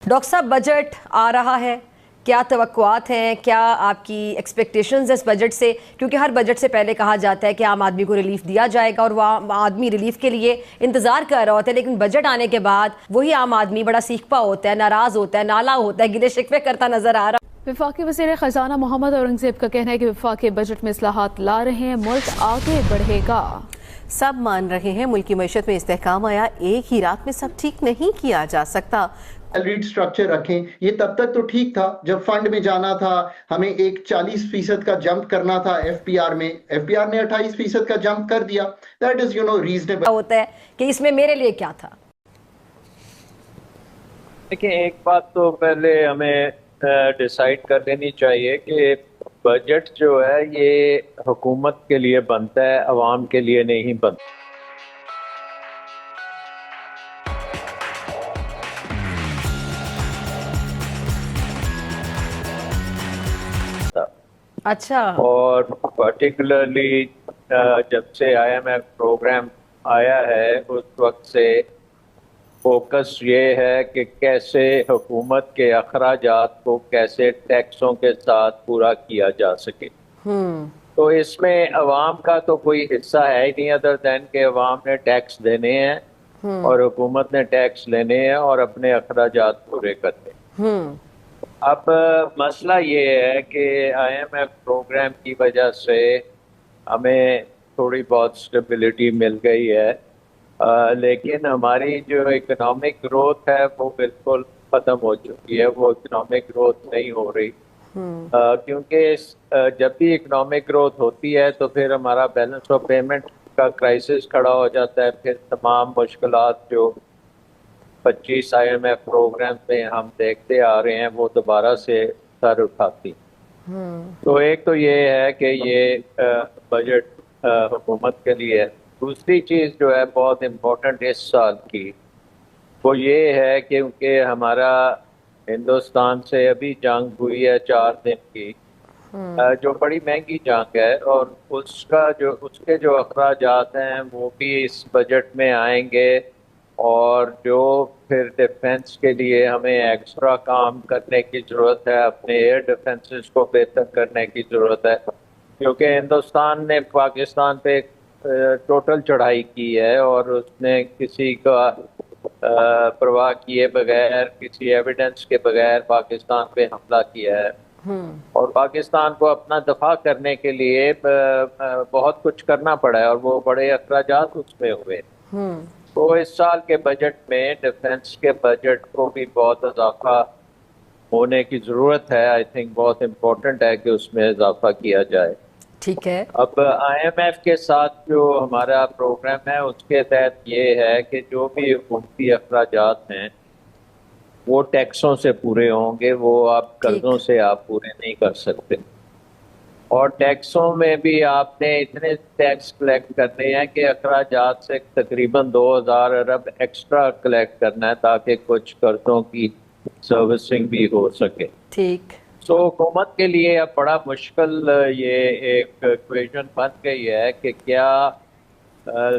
Doctor صاحب budget آ رہا ہے، کیا توقعات ہیں، کیا آپ کی ایکسپیکٹیشنز اس بجٹ سے؟ کیونکہ ہر بجٹ سے پہلے کہا جاتا ہے کہ عام آدمی کو ریلیف دیا جائے گا اور وہ عام آدمی ریلیف کے لیے انتظار کر رہا ہوتا ہے، لیکن بجٹ آنے کے بعد وہی عام آدمی بڑا سیکھپا ہوتا ہے، ناراض ہوتا ہے، نالا ہوتا ہے، گلے شکوے کرتا نظر آ رہا ہے۔ وفاقی وزیر خزانہ محمد اورنگزیب کا کہنا ہے کہ وفاقی بجٹ میں اصلاحات لا رہے ہیں، ملک آگے بڑھے گا۔ سب مان رہے ہیں ملکی معیشت میں استحکام آیا، ایک ہی رات میں سب ٹھیک نہیں کیا جا سکتا۔ سیلریڈ سٹرکچر رکھیں، یہ تب تک تو ٹھیک تھا جب فنڈ میں جانا تھا، ہمیں ایک 40% کا جمپ کرنا تھا ایف پی آر میں، ایف پی آر نے 28% کا جمپ کر دیا۔ دیٹ از ریزنیبل ہوتا ہے کہ اس میں میرے لیے کیا تھا؟ دیکھیں، ایک بات تو پہلے ہمیں ڈیسائیڈ کر لینی چاہیے کہ بجٹ جو ہے یہ حکومت کے لیے بنتا ہے، عوام کے لیے نہیں بنتا۔ اچھا، اور پرٹیکولرلی جب سے آئی ایم ایف پروگرام آیا ہے اس وقت سے فوکس یہ ہے کہ کیسے حکومت کے اخراجات کو کیسے ٹیکسوں کے ساتھ پورا کیا جا سکے۔ تو اس میں عوام کا تو کوئی حصہ ہے ہی نہیں ادر دین کہ عوام نے ٹیکس دینے ہیں اور حکومت نے ٹیکس لینے ہیں اور اپنے اخراجات پورے کرنے ہیں۔ اب مسئلہ یہ ہے کہ آئی ایم ایف پروگرام کی وجہ سے ہمیں تھوڑی بہت اسٹیبلٹی مل گئی ہے، لیکن ہماری جو اکنامک گروتھ ہے وہ بالکل ختم ہو چکی ہے، وہ اکنامک گروتھ نہیں ہو رہی، کیونکہ جب بھی اکنامک گروتھ ہوتی ہے تو پھر ہمارا بیلنس آف پیمنٹ کا کرائسس کھڑا ہو جاتا ہے، پھر تمام مشکلات جو 25 آئی ایم ایف پروگرام میں ہم دیکھتے آ رہے ہیں وہ دوبارہ سے سر اٹھاتی۔ تو ایک تو یہ ہے کہ یہ بجٹ حکومت کے لیے ہے۔ دوسری چیز جو ہے بہت امپورٹنٹ اس سال کی وہ یہ ہے کیونکہ ہمارا ہندوستان سے ابھی جنگ ہوئی ہے 4 دن کی، جو بڑی مہنگی جنگ ہے، اور اس کے جو اخراجات ہیں وہ بھی اس بجٹ میں آئیں گے، اور جو پھر ڈیفنس کے لیے ہمیں ایکسٹرا کام کرنے کی ضرورت ہے، اپنے ایئر ڈیفنسز کو بہتر کرنے کی ضرورت ہے، کیونکہ ہندوستان نے پاکستان پہ ٹوٹل چڑھائی کی ہے اور اس نے کسی کا پرواہ کیے بغیر، کسی ایویڈنس کے بغیر پاکستان پہ حملہ کیا ہے، اور پاکستان کو اپنا دفاع کرنے کے لیے بہت کچھ کرنا پڑا ہے اور وہ بڑے اخراجات اس میں ہوئے۔ تو اس سال کے بجٹ میں ڈیفنس کے بجٹ کو بھی بہت اضافہ ہونے کی ضرورت ہے، آئی تھنک بہت امپورٹنٹ ہے کہ اس میں اضافہ کیا جائے۔ ٹھیک ہے، اب آئی ایم ایف کے ساتھ جو ہمارا پروگرام ہے اس کے تحت یہ ہے کہ جو بھی حکومتی اخراجات ہیں وہ ٹیکسوں سے پورے ہوں گے، وہ آپ قرضوں سے آپ پورے نہیں کر سکتے، اور ٹیکسوں میں بھی آپ نے اتنے ٹیکس کلیکٹ کرنے ہیں کہ اخراجات سے تقریباً 2000 ارب ایکسٹرا کلیکٹ کرنا ہے تاکہ کچھ قرضوں کی سروسنگ بھی ہو سکے۔ ٹھیک، سو حکومت کے لیے اب بڑا مشکل یہ ایک ایکویشن بن گئی ہے کہ کیا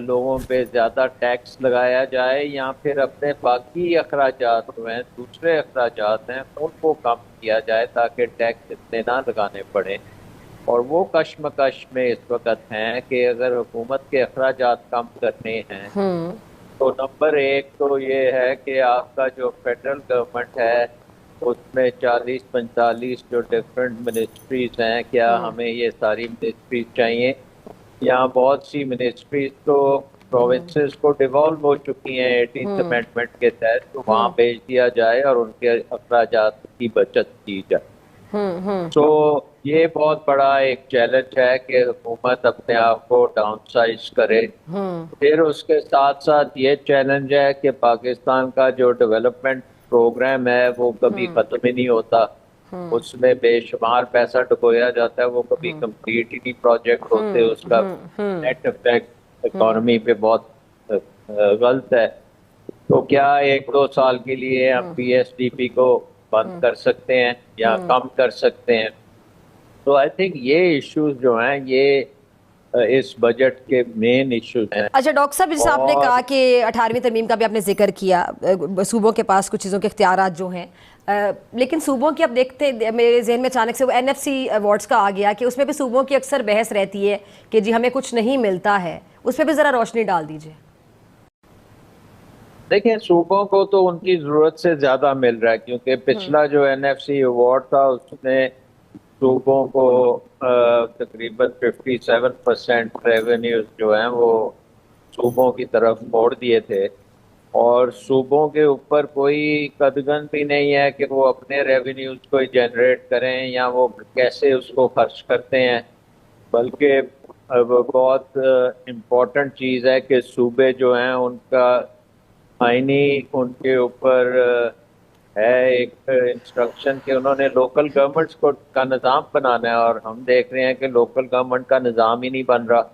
لوگوں پہ زیادہ ٹیکس لگایا جائے یا پھر اپنے باقی اخراجات جو ہیں، دوسرے اخراجات ہیں، ان کو کم کیا جائے تاکہ ٹیکس اتنے نہ لگانے پڑیں۔ اور وہ کشمکش میں اس وقت ہیں کہ اگر حکومت کے اخراجات کم کرنے ہیں تو نمبر 1 تو یہ ہے کہ آپ کا جو فیڈرل گورنمنٹ ہے اس میں 40-45 جو ڈفرینٹ منسٹریز ہیں، کیا ہمیں یہ ساری منسٹریز چاہیے؟ یہاں بہت سی منسٹریز تو پروونسز کو ڈیوالو ہو چکی ہیں 18th امینڈمنٹ کے تحت، تو وہاں بھیج دیا جائے اور ان کے اخراجات کی بچت کی جائے۔ تو یہ بہت بڑا ایک چیلنج ہے کہ حکومت اپنے آپ کو ڈاؤن سائز کرے۔ پھر اس کے ساتھ ساتھ یہ چیلنج ہے کہ پاکستان کا جو ڈیولپمنٹ پروگرام ہے وہ کبھی ختم ہی نہیں ہوتا، اس میں بے شمار پیسہ ڈبویا جاتا ہے، وہ کبھی کمپلیٹ ہی نہیں پروجیکٹ ہوتے، اس کا نیٹ افیکٹ اکانومی پہ بہت غلط ہے۔ تو کیا 1-2 سال کے لیے ہم پی ایس ڈی پی کو بند کر سکتے ہیں یا کم کر سکتے ہیں؟ تو آئی تھنک یہ ایشوز جو ہیں یہ اس بجٹ کے مین ایشوز ہیں. اچھا ڈاکٹر صاحب، جیسے آپ نے کہا کہ 18ویں ترمیم کا بھی آپ نے ذکر کیا، صوبوں کے پاس کچھ چیزوں کے اختیارات جو ہیں، لیکن صوبوں کی اب دیکھتے میرے ذہن میں اچانک سے وہ NFC ایوارڈز کا آ گیا کہ اس میں بھی صوبوں کی اکثر بحث رہتی ہے کہ جی ہمیں کچھ نہیں ملتا ہے، اس پہ بھی ذرا روشنی ڈال دیجیے. دیکھیں صوبوں کو تو ان کی ضرورت سے زیادہ مل رہا ہے، کیونکہ پچھلا جو NFC ایوارڈ تھا اس نے صوبوں کو تقریباً 57% ریونیوز جو ہیں وہ صوبوں کی طرف موڑ دیے تھے، اور صوبوں کے اوپر کوئی قدغن بھی نہیں ہے کہ وہ اپنے ریونیوز کو جنریٹ کریں یا وہ کیسے اس کو خرچ کرتے ہیں، بلکہ بہت امپورٹنٹ چیز ہے کہ صوبے جو ہیں ان کا آئینی ان کے اوپر ہے ایک انسٹرکشن کہ انہوں نے لوکل گورنمنٹس کا نظام بنانا ہے، اور ہم دیکھ رہے ہیں کہ لوکل گورنمنٹ کا نظام ہی نہیں بن رہا،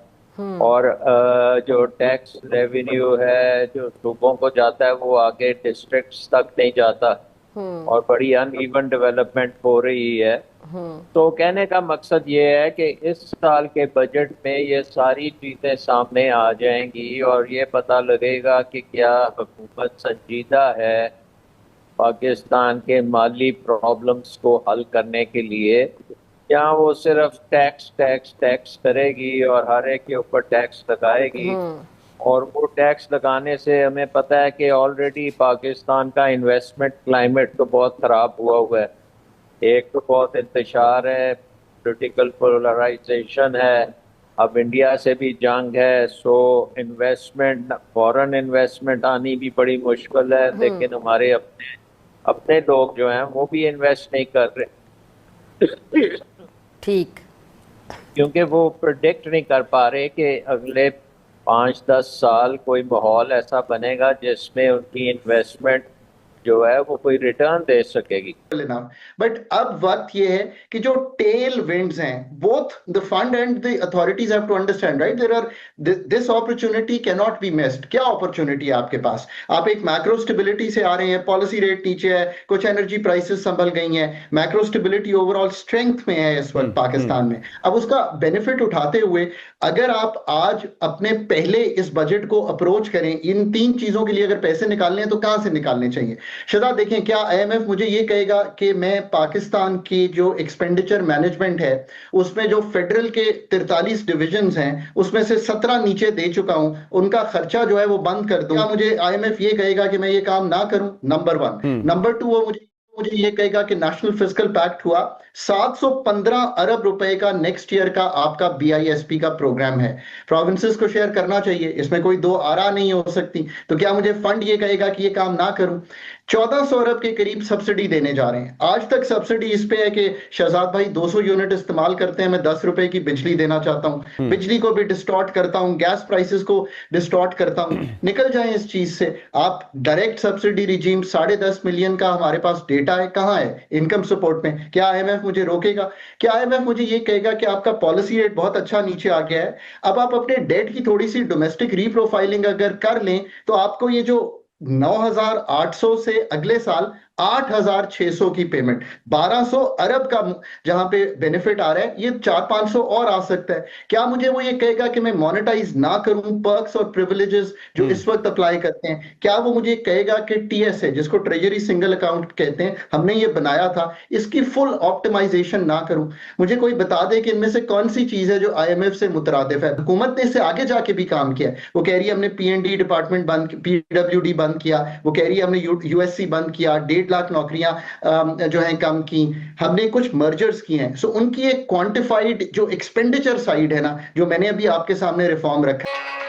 اور جو ٹیکس ریونیو ہے جو صوبوں کو جاتا ہے وہ آگے ڈسٹرکٹس تک نہیں جاتا، اور بڑی ان ایون ڈیولپمنٹ ہو رہی ہے. تو کہنے کا مقصد یہ ہے کہ اس سال کے بجٹ میں یہ ساری چیزیں سامنے آ جائیں گی اور یہ پتہ لگے گا کہ کیا حکومت سنجیدہ ہے پاکستان کے مالی پرابلمز کو حل کرنے کے لیے، یا وہ صرف ٹیکس کرے گی اور ہر ایک کے اوپر ٹیکس لگائے گی. اور وہ ٹیکس لگانے سے ہمیں پتہ ہے کہ آلریڈی پاکستان کا انویسٹمنٹ کلائمیٹ تو بہت خراب ہوا ہے. ایک تو بہت انتشار ہے، پولیٹیکل پولرائزیشن ہے، اب انڈیا سے بھی جنگ ہے، سو انویسٹمنٹ فورن انویسٹمنٹ آنی بھی بڑی مشکل ہے، لیکن ہمارے اپنے لوگ جو ہیں وہ بھی انویسٹ نہیں کر رہے، ٹھیک، کیونکہ وہ پریڈکٹ نہیں کر پا رہے کہ اگلے 5-10 سال کوئی ماحول ایسا بنے گا جس میں ان کی انویسٹمنٹ جو ہے وہ کوئی ریٹرن دے سکے گی. بٹ اب وقت یہ ہے کہ جو ٹیل ونڈز ہیں both the fund and the authorities have to understand, right? This opportunity cannot be missed. کیا opportunity ہے آپ کے پاس؟ آپ ایک میکرو اسٹیبلٹی سے آ رہے ہیں، پالیسی ریٹ نیچے ہے، کچھ انرجی پرائسز سنبھل گئی ہیں، macro stability over all strength میں ہے اس وقت پاکستان میں. اب اس کا بینیفٹ اٹھاتے ہوئے اگر آپ آج اپنے پہلے اس بجٹ کو اپروچ کریں، ان 3 چیزوں کے لیے اگر پیسے نکالنے ہیں تو کہاں سے نکالنے چاہیے؟ شہزاد دیکھیں، کیا IMF مجھے یہ کہے گا کہ میں پاکستان کی جو ایکسپینڈیچر مینجمنٹ ہے اس میں جو فیڈرل کے 43 ڈویژنز ہیں اس میں سے 17 نیچے دے چکا ہوں، ان کا خرچہ جو ہے وہ بند کر دوں؟ کیا مجھے IMF یہ کہے گا کہ میں یہ کام نہ کروں؟ نمبر 1. نمبر 2، وہ مجھے یہ کہے گا کہ نیشنل فسکل پیکٹ ہوا، 715 ارب روپے کا نیکسٹ ایئر کا آپ کا BISP کا پروگرام ہے، پروونسز کو شیئر کرنا چاہیے، اس میں کوئی دو آرا نہیں ہو سکتی. تو کیا مجھے فنڈ یہ کہے گا کہ یہ کام نہ کروں؟ 1400 ارب کے قریب سبسڈی دینے جا رہے ہیں. آج تک سبسڈی اس پہ ہے کہ شہزاد بھائی 200 یونٹ استعمال کرتے ہیں، میں 10 روپے کی بجلی دینا چاہتا ہوں، بجلی کو بھی ڈسٹارٹ کرتا ہوں، گیس پرائسز کو ڈسٹارٹ کرتا ہوں. نکل جائیں اس چیز سے. آپ ڈائریکٹ سبسڈی ریجیم 10.5 ملین کا ہمارے پاس ڈیٹا ہے، کہاں ہے انکم سپورٹ میں؟ کیا IMF مجھے روکے گا؟ کیا IMF مجھے یہ کہے گا کہ آپ کا پالیسی ریٹ بہت اچھا نیچے آ گیا ہے، اب آپ اپنے ڈیٹ کی تھوڑی سی ڈومیسٹک ری پروفائلنگ اگر کر لیں تو آپ کو یہ جو 9,800 سے اگلے سال 8,600 کی پیمنٹ، 1200 ارب کا جہاں پہ بینیفٹ آ رہا ہے، یہ 400-500 اور آ سکتا ہے. کیا مجھے وہ یہ کہے گا کہ میں مونیٹائز نہ کروں پرکس اور پریویلیجز جو اس وقت اپلائی کرتے ہیں؟ کیا وہ مجھے کہے گا کہ TSA جس کو ٹریجری سنگل اکاؤنٹ کہتے ہیں، ہم نے یہ بنایا تھا، اس کی فل آپٹیمائزیشن نہ کروں؟ مجھے کوئی بتا دے کہ ان میں سے کون سی چیز ہے جو IMF سے مترادف ہے. حکومت نے اس سے آگے جا کے بھی کام کیا ہے، وہ کہہ رہی ہے ہم نے P&D ڈپارٹمنٹ بند، PWD بند کیا، وہ کہہ رہی ہے ہم نے USC بند کیا، 1.5 لاکھ نوکریاں جو ہیں کم کی، ہم نے کچھ مرجرز کی ہیں. سو ان کی ایک کوانٹیفائڈ جو ایکسپینڈیچر سائیڈ ہے نا، جو میں نے ابھی آپ کے سامنے ریفارم رکھا ہے.